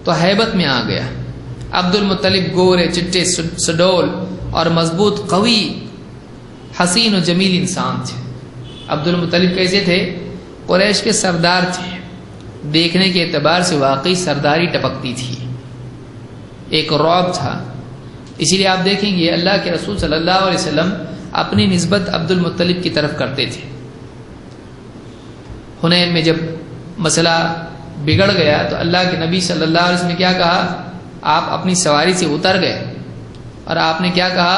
تو ہیبت میں آ گیا۔ عبد المطلب گورے چٹے سڈول اور مضبوط قوی حسین و جمیل انسان تھے۔ عبد المطلب کیسے تھے؟ قریش کے سردار تھے، دیکھنے کے اعتبار سے واقعی سرداری ٹپکتی تھی، ایک رعب تھا۔ اسی لیے آپ دیکھیں گے اللہ کے رسول صلی اللہ علیہ وسلم اپنی نسبت عبد المطلب کی طرف کرتے تھے۔ حنین میں جب مسئلہ بگڑ گیا تو اللہ کے نبی صلی اللہ علیہ وسلم نے کیا کہا؟ آپ اپنی سواری سے اتر گئے اور آپ نے کیا کہا؟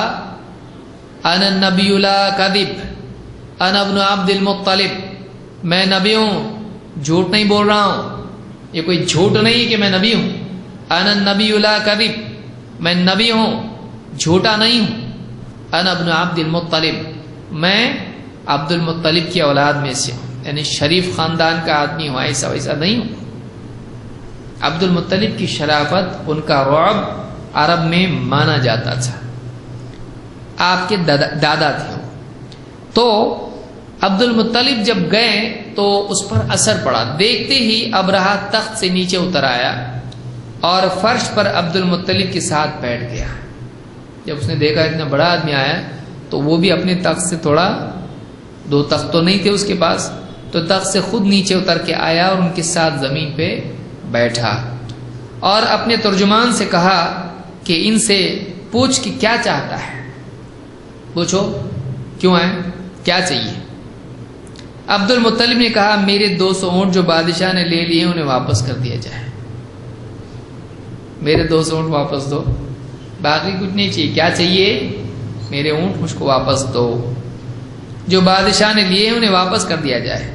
انا النبی لا کذب انا ابن عبد المطلب، میں نبی ہوں، جھوٹ نہیں بول رہا ہوں، یہ کوئی جھوٹ نہیں کہ میں نبی ہوں۔ انا النبی لا کذب، میں نبی ہوں، جھوٹا نہیں ہوں۔ انا ابن عبد المطلب، میں عبد المطلب کی اولاد میں سے ہوں، یعنی شریف خاندان کا آدمی ہوں، ایسا ویسا نہیں ہوں۔ عبد المطلب کی شرافت، ان کا رعب عرب میں مانا جاتا تھا، آپ کے دادا تھے وہ۔ تو عبد المطلب جب گئے تو اس پر اثر پڑا، دیکھتے ہی ابرہہ تخت سے نیچے اتر آیا اور فرش پر عبد المطلب کے ساتھ بیٹھ گیا۔ جب اس نے دیکھا اتنا بڑا آدمی آیا تو وہ بھی اپنے تخت سے تھوڑا، دو تخت تو نہیں تھے اس کے پاس، تو تخت سے خود نیچے اتر کے آیا اور ان کے ساتھ زمین پہ بیٹھا اور اپنے ترجمان سے کہا کہ ان سے پوچھ کہ کیا چاہتا ہے، پوچھو کیوں آئے، کیا چاہیے۔ عبد المطلب نے کہا میرے 200 اونٹ جو بادشاہ نے لے لیے انہیں واپس کر دیا جائے، میرے 200 اونٹ واپس دو، باقی کچھ نہیں چاہیے، کیا چاہیے؟ میرے اونٹ مجھ کو واپس دو، جو بادشاہ نے لیے انہیں واپس کر دیا جائے۔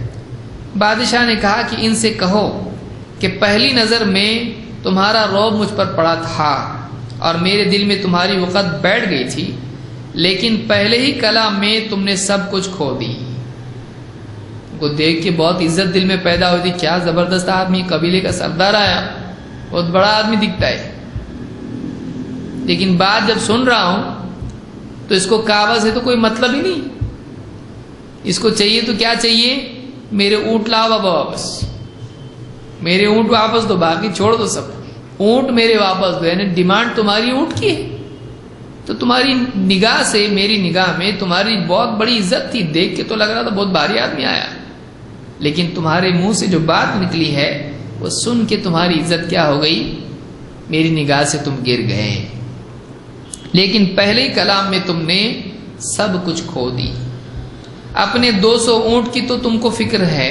بادشاہ نے کہا کہ ان سے کہو کہ پہلی نظر میں تمہارا رعب مجھ پر پڑا تھا اور میرے دل میں تمہاری وقت بیٹھ گئی تھی، لیکن پہلے ہی کلام میں تم نے سب کچھ کھو دی۔ کو دیکھ کے بہت عزت دل میں پیدا ہوئی تھی، کیا زبردست آدمی، قبیلے کا سردار آیا، بہت بڑا آدمی دکھتا ہے، لیکن بات جب سن رہا ہوں تو اس کو کعبہ سے تو کوئی مطلب ہی نہیں، اس کو چاہیے تو کیا چاہیے؟ میرے اونٹ لاؤ بابا واپس، میرے اونٹ واپس دو، باقی چھوڑ دو سب، اونٹ میرے واپس دو، یعنی ڈیمانڈ تمہاری اونٹ کی ہے۔ تو تمہاری نگاہ سے میری نگاہ میں تمہاری بہت بڑی عزت تھی، دیکھ کے تو لگ رہا تھا بہت بھاری آدمی آیا، لیکن تمہارے منہ سے جو بات نکلی ہے وہ سن کے تمہاری عزت کیا ہو گئی؟ میری نگاہ سے تم گر گئے، لیکن پہلے کلام میں تم نے سب کچھ کھو دی۔ اپنے 200 اونٹ کی تو تم کو فکر ہے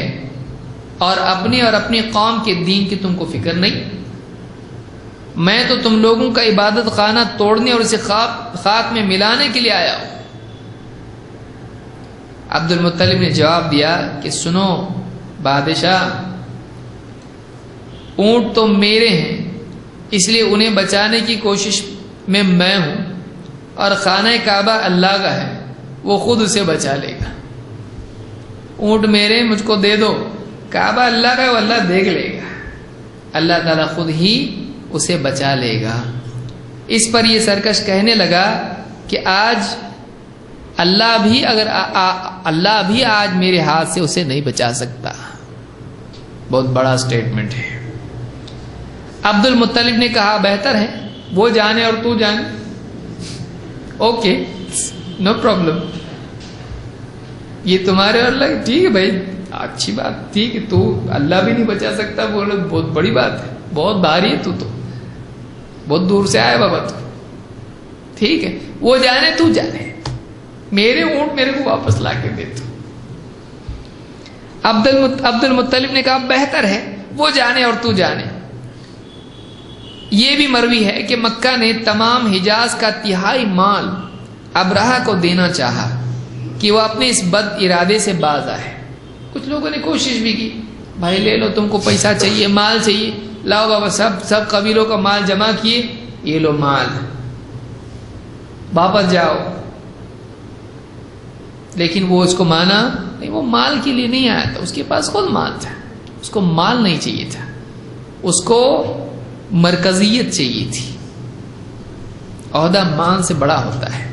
اور اپنے اور اپنی قوم کے دین کی تم کو فکر نہیں۔ میں تو تم لوگوں کا عبادت خانہ توڑنے اور اسے خاک میں ملانے کے لیے آیا ہوں۔ عبد المطلب نے جواب دیا کہ سنو بادشاہ، اونٹ تو میرے ہیں، اس لیے انہیں بچانے کی کوشش میں ہوں، اور خانہ کعبہ اللہ کا ہے، وہ خود اسے بچا لے گا۔ اونٹ میرے، مجھ کو دے دو، کعبہ اللہ کا ہے، وہ اللہ دیکھ لے گا، اللہ تعالیٰ خود ہی اسے بچا لے گا۔ اس پر یہ سرکش کہنے لگا کہ آج اللہ بھی آج میرے ہاتھ سے اسے نہیں بچا سکتا۔ بہت بڑا سٹیٹمنٹ ہے۔ عبد المطلب نے کہا بہتر ہے وہ جانے اور تو جانے. اوکے نو پرابلم, یہ تمہارے اور اللہ ٹھیک ہے بھائی اچھی بات, ٹھیک ہے تو اللہ بھی نہیں بچا سکتا, بولو بہت بڑی بات ہے, بہت بھاری ہے, تو بہت دور سے آیا بابا تو, ٹھیک ہے وہ جانے تو جانے, میرے اونٹ میرے کو واپس لا کے دے تو. عبد المطلب نے کہا بہتر ہے وہ جانے اور تو جانے. یہ بھی مروی ہے کہ مکہ نے تمام حجاز کا تہائی مال ابرہہ کو دینا چاہا کہ وہ اپنے اس بد ارادے سے باز آئے. کچھ لوگوں نے کوشش بھی کی, بھائی لے لو, تم کو پیسہ چاہیے, مال چاہیے, لاؤ بابا, سب قبیلوں کا مال جمع کیے, یہ لو مال, واپس جاؤ. لیکن وہ اس کو مانا نہیں, وہ مال کے لیے نہیں آیا تھا, اس کے پاس خود مال تھا, اس کو مال نہیں چاہیے تھا, اس کو مرکزیت چاہیے تھی. عہدہ مال سے بڑا ہوتا ہے,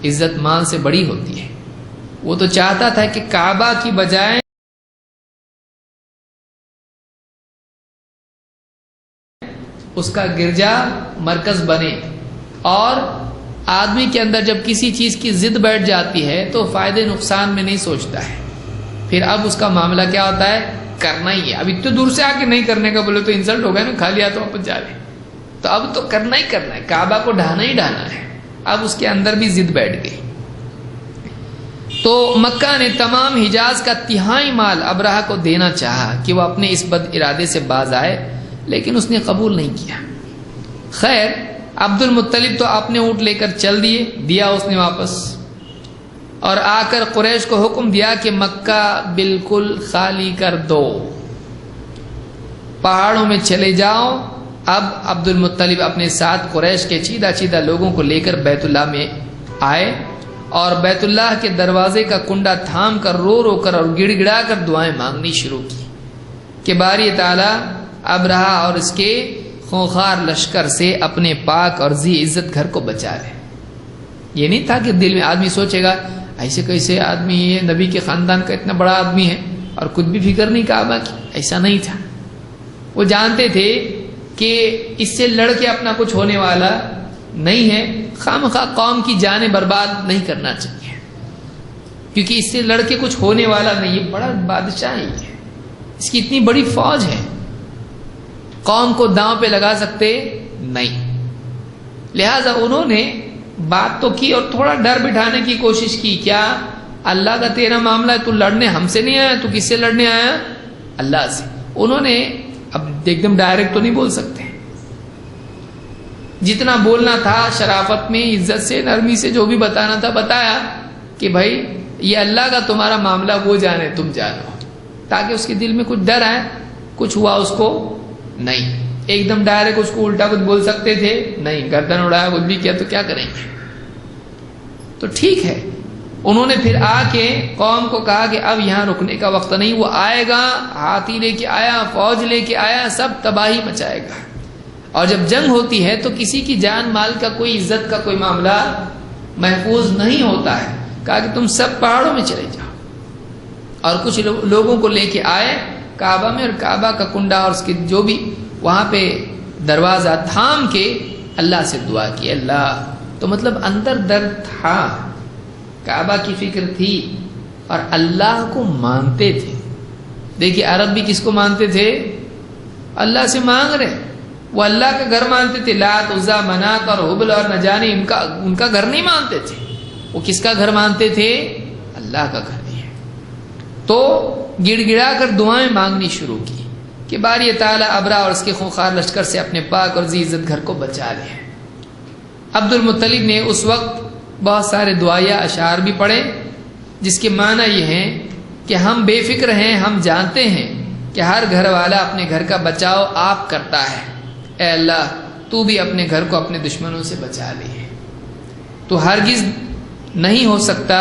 عزت مال سے بڑی ہوتی ہے. وہ تو چاہتا تھا کہ کعبہ کی بجائے اس کا گرجا مرکز بنے, اور آدمی کے اندر جب کسی چیز کی ضد بیٹھ جاتی ہے تو فائدے نقصان میں نہیں سوچتا ہے, پھر اب اس کا معاملہ کیا ہوتا ہے, کرنا ہی ہے. اب اتنے دور سے آ کے نہیں کرنے کا بولے تو انسلٹ ہو گیا نا, کھا لیا تو واپس جا لے, تو اب تو کرنا ہی کرنا ہے, کعبہ کو ڈھانا ہی ڈھانا ہے. اب اس کے اندر بھی ضد بیٹھ گئی. تو مکہ نے تمام حجاز کا تہائی مال ابرہہ کو دینا چاہا کہ وہ اپنے اس بد ارادے سے باز آئے, لیکن اس نے قبول نہیں کیا. خیر عبد المطلب تو اپنے اونٹ لے کر چل دیے, دیا اس نے واپس, اور آ کر قریش کو حکم دیا کہ مکہ بالکل خالی کر دو, پہاڑوں میں چلے جاؤ. اب عبد المطلب اپنے ساتھ قریش کے چیدہ لوگوں کو لے کر بیت اللہ میں آئے, اور بیت اللہ کے دروازے کا کنڈا تھام کر رو کر اور گڑ گڑا کر دعائیں مانگنی شروع کی کہ باری تعالیٰ ابرہہ اور اس کے خونخوار لشکر سے اپنے پاک اور ذی عزت گھر کو بچا لے. یہ نہیں تھا کہ دل میں آدمی سوچے گا ایسے کیسے آدمی یہ نبی کے خاندان کا اتنا بڑا آدمی ہے اور کچھ بھی فکر نہیں کعبہ کی, ایسا نہیں تھا. وہ جانتے تھے کہ اس سے لڑ کے اپنا کچھ ہونے والا نہیں ہے, خواہ قوم کی جانیں برباد نہیں کرنا چاہیے, کیونکہ اس سے لڑ کے کچھ ہونے والا نہیں. یہ بڑا بادشاہ ہے, اس کی اتنی بڑی فوج ہے, قوم کو داؤں پہ لگا سکتے نہیں. لہذا انہوں نے بات تو کی اور تھوڑا ڈر بٹھانے کی کوشش کی. کیا اللہ کا تیرا معاملہ ہے, تو لڑنے ہم سے نہیں آیا, تو کس سے لڑنے آیا, اللہ سے. انہوں نے اب ایک دم ڈائریکٹ تو نہیں بول سکتے, جتنا بولنا تھا شرافت میں, عزت سے, نرمی سے, جو بھی بتانا تھا بتایا کہ بھائی یہ اللہ کا تمہارا معاملہ, وہ جانے تم جانو, تاکہ اس کے دل میں کچھ ڈر آئے. کچھ ہوا اس کو نہیں, ایک دم ڈائریکٹ اس کو الٹا کچھ بول سکتے تھے نہیں, گردن اڑایا کچھ بھی کیا تو کیا کریں گے. تو ٹھیک ہے, انہوں نے پھر آ کے قوم کو کہا کہ اب یہاں رکنے کا وقت نہیں, وہ آئے گا, ہاتھی لے کے آیا, فوج لے کے آیا, سب تباہی مچائے گا. اور جب جنگ ہوتی ہے تو کسی کی جان مال کا کوئی عزت کا کوئی معاملہ محفوظ نہیں ہوتا ہے. کہا کہ تم سب پہاڑوں میں چلے جاؤ, اور کچھ لوگوں کو لے کے آئے کعبہ میں, اور کعبہ کا کنڈا اور اس کے جو بھی وہاں پہ دروازہ تھام کے اللہ سے دعا کی. اللہ تو مطلب اندر درد تھا, کعبہ کی فکر تھی, اور اللہ کو مانتے تھے. دیکھیے عرب بھی کس کو مانتے تھے, اللہ سے مانگ رہے, وہ اللہ کا گھر مانتے تھے. لات عزا منات اور حبل اور نہ جانے ان کا گھر نہیں مانتے تھے. وہ کس کا گھر مانتے تھے, اللہ کا گھر نہیں ہے. تو گڑ گڑا کر دعائیں مانگنی شروع کی کہ باری تعالیٰ ابرا اور اس کے خونخوار لشکر سے اپنے پاک اور ذی عزت گھر کو بچا لے. عبد المطلب نے اس وقت بہت سارے دعائیہ اشعار بھی پڑھے, جس کے معنی یہ ہیں کہ ہم بے فکر ہیں, ہم جانتے ہیں کہ ہر گھر والا اپنے گھر کا بچاؤ آپ کرتا ہے. اے اللہ تو بھی اپنے گھر کو اپنے دشمنوں سے بچا لے. تو ہرگز نہیں ہو سکتا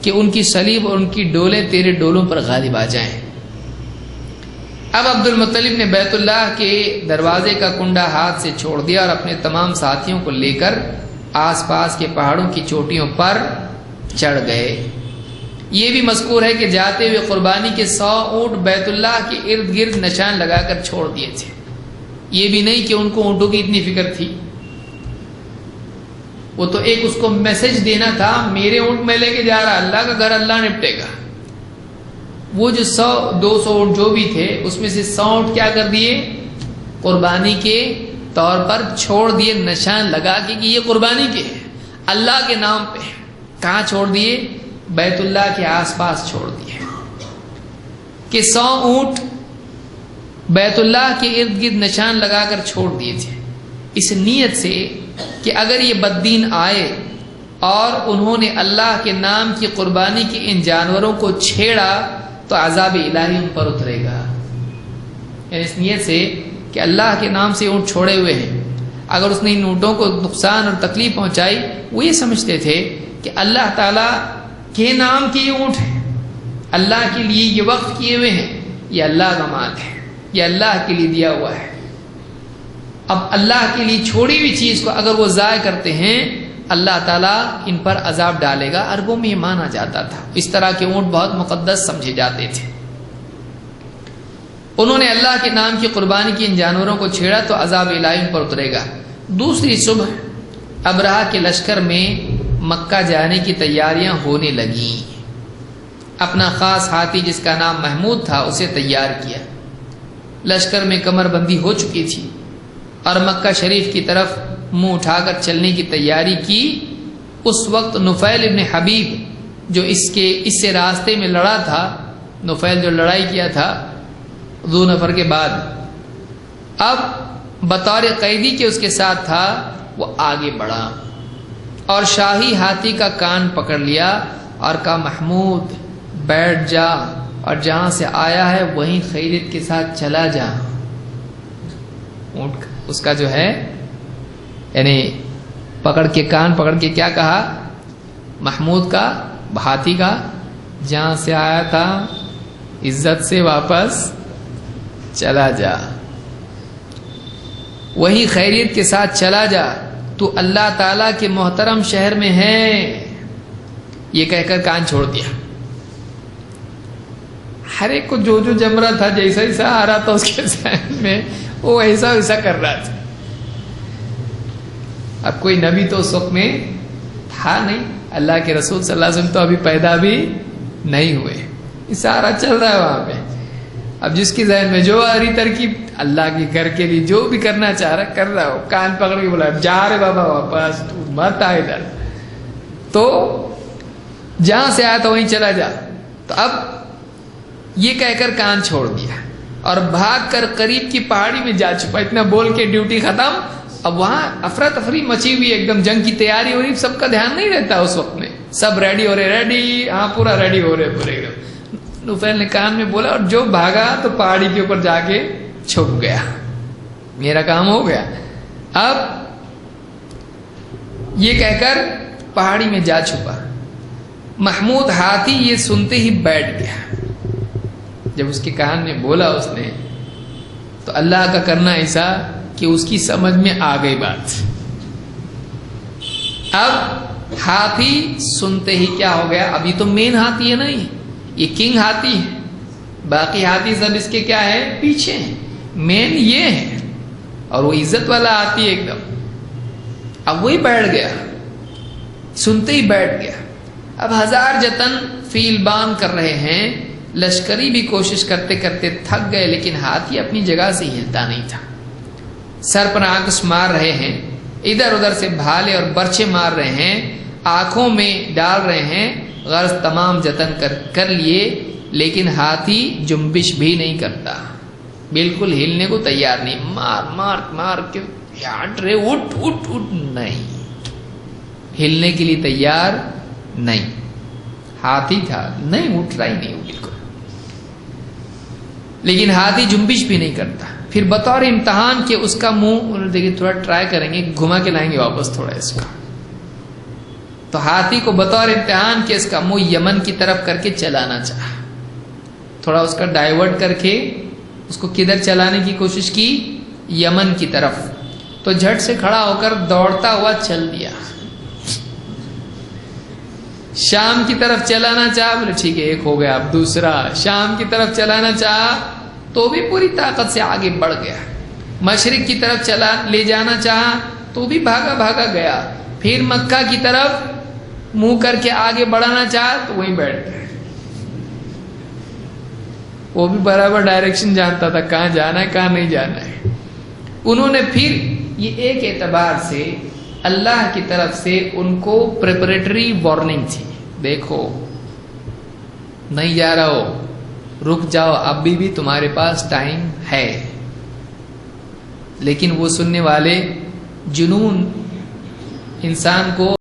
کہ ان کی صلیب اور ان کی ڈولیں تیرے ڈولوں پر غالب آ جائیں. اب عبد المطلب نے بیت اللہ کے دروازے کا کنڈا ہاتھ سے چھوڑ دیا اور اپنے تمام ساتھیوں کو لے کر آس پاس کے پہاڑوں کی چوٹیوں پر چڑھ گئے. یہ بھی مذکور ہے کہ جاتے ہوئے قربانی کے 100 اونٹ بیت اللہ کے ارد گرد نشان لگا کر چھوڑ دیے تھے. یہ بھی نہیں کہ ان کو اونٹوں کی اتنی فکر تھی، وہ تو ایک اس کو میسج دینا تھا، میرے اونٹ میں لے کے جا رہا، اللہ کا گھر اللہ نپٹے گا۔ وہ جو 100-200 اونٹ جو بھی تھے اس میں سے 100 اونٹ کیا کر دیے، قربانی کے طور پر چھوڑ دیے، نشان لگا کے کہ یہ قربانی کے ہیں، اللہ کے نام پہ۔ کہاں چھوڑ دیے؟ بیت اللہ کے آس پاس چھوڑ دیے کہ 100 اونٹ بیت اللہ کے ارد گرد نشان لگا کر چھوڑ دیے تھے، اس نیت سے کہ اگر یہ بددین آئے اور انہوں نے اللہ کے نام کی قربانی کے ان جانوروں کو چھیڑا تو عذاب الہی ان پر اترے گا۔ یعنی اس نیت سے کہ اللہ کے نام سے اونٹ چھوڑے ہوئے ہیں، اگر اس نے ان اونٹوں کو نقصان اور تکلیف پہنچائی، وہ یہ سمجھتے تھے کہ اللہ تعالیٰ کے نام کے یہ اونٹ ہیں، اللہ کے لیے یہ وقف کیے ہوئے ہیں، یہ اللہ کا مال ہے، یہ اللہ کے لیے دیا ہوا ہے۔ اب اللہ کے لیے چھوڑی ہوئی چیز کو اگر وہ ضائع کرتے ہیں، اللہ تعالیٰ ان پر عذاب ڈالے گا۔ عربوں میں یہ مانا جاتا تھا، اس طرح کے اونٹ بہت مقدس سمجھے جاتے تھے۔ انہوں نے اللہ کے نام کی قربانی کی ان جانوروں کو چھیڑا تو عذاب الہی ان پر اترے گا۔ دوسری صبح ابرہہ کے لشکر میں مکہ جانے کی تیاریاں ہونے لگیں۔ اپنا خاص ہاتھی جس کا نام محمود تھا اسے تیار کیا، لشکر میں کمر بندی ہو چکی تھی اور مکہ شریف کی طرف منہ اٹھا کر چلنے کی تیاری کی۔ اس وقت نفیل ابن حبیب جو اس سے راستے میں لڑا تھا، نفیل جو لڑائی کیا تھا ذو نفر کے بعد، اب بطور قیدی کے اس کے ساتھ تھا، وہ آگے بڑھا اور شاہی ہاتھی کا کان پکڑ لیا اور کہا محمود بیٹھ جا اور جہاں سے آیا ہے وہیں خیریت کے ساتھ چلا جا۔ اونٹ اس کا جو ہے یعنی پکڑ کے کان پکڑ کے کیا کہا، محمود کا ہاتھی کا، جہاں سے آیا تھا عزت سے واپس چلا جا، وہی خیریت کے ساتھ چلا جا، تو اللہ تعالیٰ کے محترم شہر میں ہے۔ یہ کہہ کر کان چھوڑ دیا۔ ہر ایک کو جو جو جمرہ تھا، جیسا جیسا آ رہا تھا اس کے ذہن میں، وہ ایسا ویسا کر رہا تھا۔ اب کوئی نبی تو اس وقت میں تھا نہیں، اللہ کے رسول صلی اللہ علیہ وسلم تو ابھی پیدا بھی نہیں ہوئے، سارا چل رہا ہے وہاں پہ۔ اب جس کی ذہن میں جو آ رہی ترکیب، اللہ کے گھر کے لیے جو بھی کرنا چاہ رہا کر رہا ہو، کان پکڑ کے بولا جا رہے بابا واپس، تو مت آئے ادھر، تو جہاں سے آیا تھا وہیں چلا جا۔ تو اب یہ کہہ کر کان چھوڑ دیا اور بھاگ کر قریب کی پہاڑی میں جا چھپا۔ اتنا بول کے ڈیوٹی ختم۔ اب وہاں افراتفری مچی ہوئی، ایک دم جنگ کی تیاری ہو رہی، سب کا دھیان نہیں رہتا اس وقت میں، سب ریڈی ہو رہے، ریڈی، ہاں پورا ریڈی ہو رہے پورے۔ نفیل نے کان میں بولا اور جو بھاگا تو پہاڑی کے اوپر جا کے چھپ گیا، میرا کام ہو گیا۔ اب یہ کہہ کر پہاڑی میں جا چھپا۔ محمود ہاتھی یہ سنتے ہی بیٹھ گیا۔ جب اس کے کان میں بولا اس نے، تو اللہ کا کرنا ایسا کہ اس کی سمجھ میں آ گئی بات۔ اب ہاتھی سنتے ہی کیا ہو گیا، ابھی تو مین ہاتھی ہے نا، یہ کنگ ہاتھی ہے، باقی ہاتھی سب اس کے کیا ہے، پیچھے ہیں، مین یہ ہے، اور وہ عزت والا ہاتھی ایک دم۔ اب وہی بیٹھ گیا، سنتے ہی بیٹھ گیا۔ اب ہزار جتن فیل بان کر رہے ہیں، لشکری بھی کوشش کرتے کرتے تھک گئے، لیکن ہاتھی اپنی جگہ سے ہلتا نہیں تھا۔ سر پر آنکھ مار رہے ہیں، ادھر ادھر سے بھالے اور برچے مار رہے ہیں، آنکھوں میں ڈال رہے ہیں، غرض تمام جتن کر لیے، لیکن ہاتھی جنبش بھی نہیں کرتا، بالکل ہلنے کو تیار نہیں۔ مار مار مار کے ہٹ رہے، اٹھ اٹھ اٹھ، نہیں، ہلنے کے لیے تیار نہیں۔ ہاتھی تھا، نہیں اٹھ رہا ہی نہیں وہ بالکل، لیکن ہاتھی جنبش بھی نہیں کرتا۔ پھر بطور امتحان کہ اس کا منہ دیکھیے، تھوڑا ٹرائی کریں گے، گھما کے لائیں گے واپس تھوڑا اس کو، تو ہاتھی کو بطور امتحان کہ اس کا منہ یمن کی طرف کر کے چلانا چاہا، تھوڑا اس کا ڈائیورٹ کر کے اس کو کدھر چلانے کی کوشش کی، یمن کی طرف، تو جھٹ سے کھڑا ہو کر دوڑتا ہوا چل دیا۔ شام کی طرف چلانا چاہا، بولے ٹھیک ہے ایک ہو گیا، اب دوسرا۔ شام کی طرف چلانا چاہا تو بھی پوری طاقت سے آگے بڑھ گیا، مشرق کی طرف چلا لے جانا چاہا تو بھی بھاگا بھاگا گیا، پھر مکہ کی طرف منہ کر کے آگے بڑھانا چاہا تو وہیں بیٹھ گئے۔ وہ بھی برابر ڈائریکشن جانتا تھا، کہاں جانا ہے کہاں نہیں جانا ہے۔ انہوں نے پھر یہ ایک اعتبار سے اللہ کی طرف سے ان کو پریپریٹری وارننگ تھی، دیکھو نہیں جا رہا ہو، رک جاؤ، ابھی بھی تمہارے پاس ٹائم ہے۔ لیکن وہ سننے والے جنون انسان کو